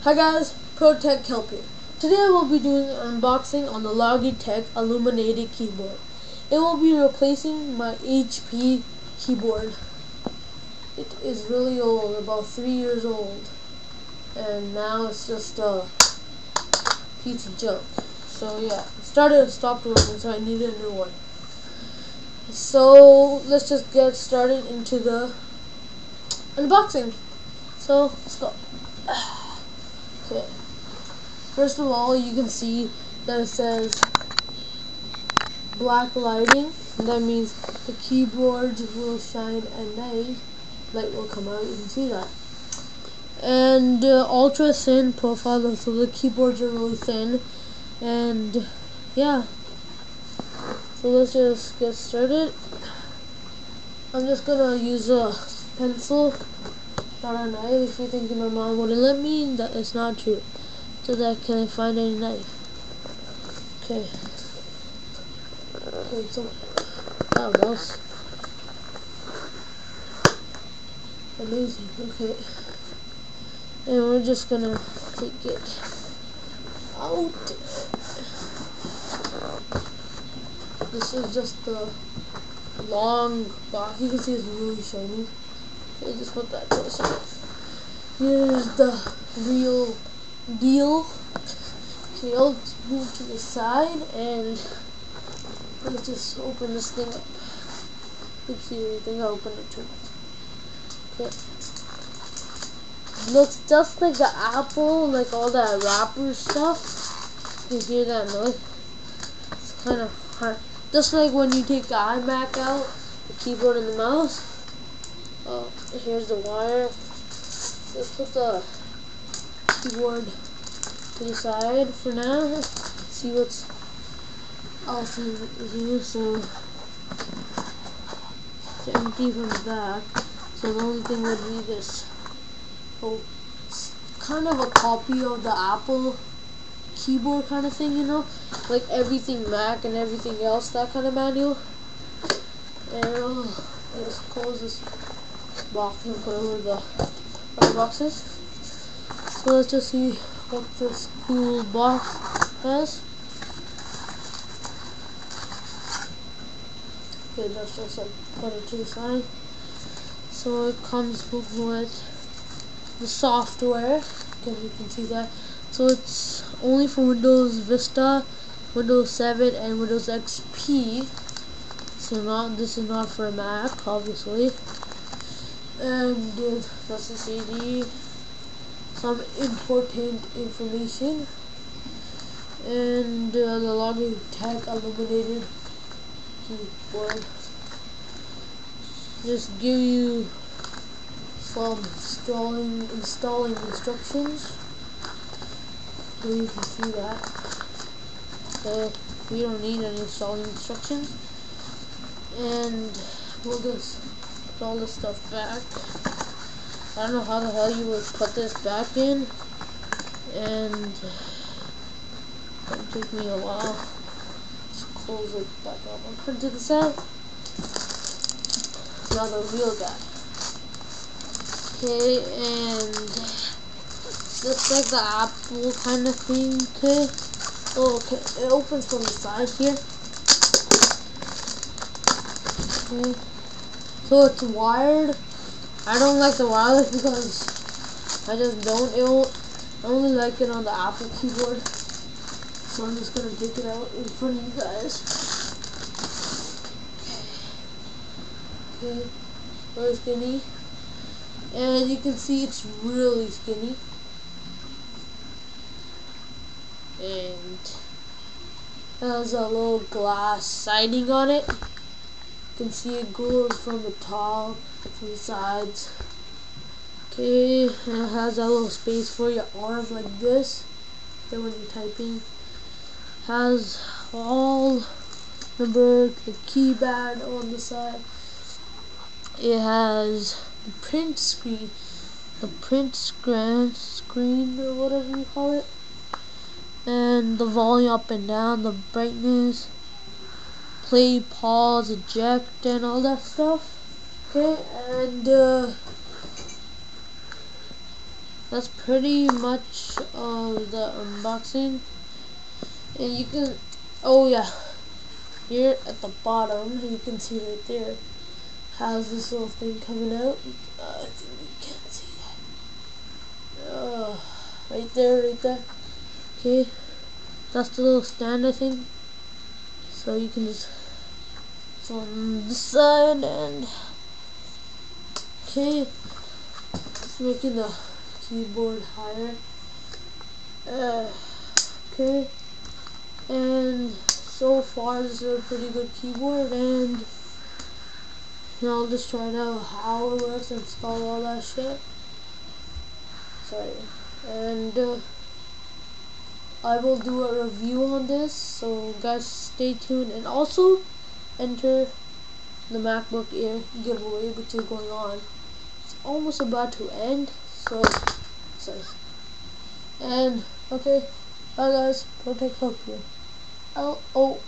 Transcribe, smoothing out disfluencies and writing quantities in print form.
Hi guys, ProTech Help here. Today I will be doing an unboxing on the Logitech illuminated keyboard. It will be replacing my HP keyboard. It is really old, about 3 years old, and now it's just a piece of junk. So yeah, it started and stopped working, so I needed a new one. So let's just get started into the unboxing. So let's go. Okay. First of all, you can see that it says black lighting, and that means the keyboard will shine at night. Light will come out, you can see that. And ultra thin profile, so the keyboards are really thin. And yeah, so let's just get started. I'm just gonna use a pencil, not a knife. If you're thinking my mom wouldn't let me, that is not true. So that can I find any knife? Okay. Okay, so mouse. Amazing. Okay. And we're just gonna take it out. This is just the long box. You can see it's really shiny. Okay, just put that to the side. Here's the real deal. Okay, I'll move to the side and let's just open this thing up. Oops, I think I opened it too much. Okay. Looks just like the Apple, like all that wrapper stuff. You hear that noise? It's kind of hard. Just like when you take the iMac out, the keyboard and the mouse. Oh, here's the wire. Let's put the keyboard to the side for now. Let's see what's else in here. So it's empty from the back. So the only thing would be this. Oh, it's kind of a copy of the Apple keyboard kind of thing, you know, like everything Mac and everything else, that kind of manual. And let's close this box and put it where the other box is. So let's just see what this cool box has. Okay, that's just like put it to the side. So it comes with the software, because you can see that. So it's only for Windows Vista, Windows 7, and Windows XP. So this is not for a Mac, obviously. And that's the CD. Some important information. And the Logitech illuminated keyboard. Just give you some installing instructions. So you can see that. So we don't need any installing instructions. And we'll just put all this stuff back. I don't know how the hell you would put this back in. And it'll take me a while. Just close it back up and put it to the side. Now the real guy. Okay, and just like the Apple kind of thing. Okay. Oh, okay. It opens from the side here. Okay. So it's wired. I don't like the wireless because I just don't. I only like it on the Apple keyboard. So I'm just gonna take it out in front of you guys. Okay. Very skinny. And you can see it's really skinny. And it has a little glass siding on it. You can see it goes from the top, from the sides. Okay, and it has a little space for your arms like this. Then when you're typing, has all, remember, the keypad on the side. It has the print screen, screen or whatever you call it, and the volume up and down, the brightness, play, pause, eject, and all that stuff. Okay, and that's pretty much the unboxing. And you can, oh yeah, here at the bottom you can see right there has this little thing coming out. I think you can see that. Right there. Okay, that's the little stand, I think. So you can just on this side, and okay, it's making the keyboard higher. Okay, and so far this is a pretty good keyboard, and I'll just try it out how it works, install all that shit. Sorry, and I will do a review on this, so guys stay tuned, and also enter the MacBook Air giveaway, which is going on. It's almost about to end, so sorry. And okay, bye guys, protect hope you. Oh.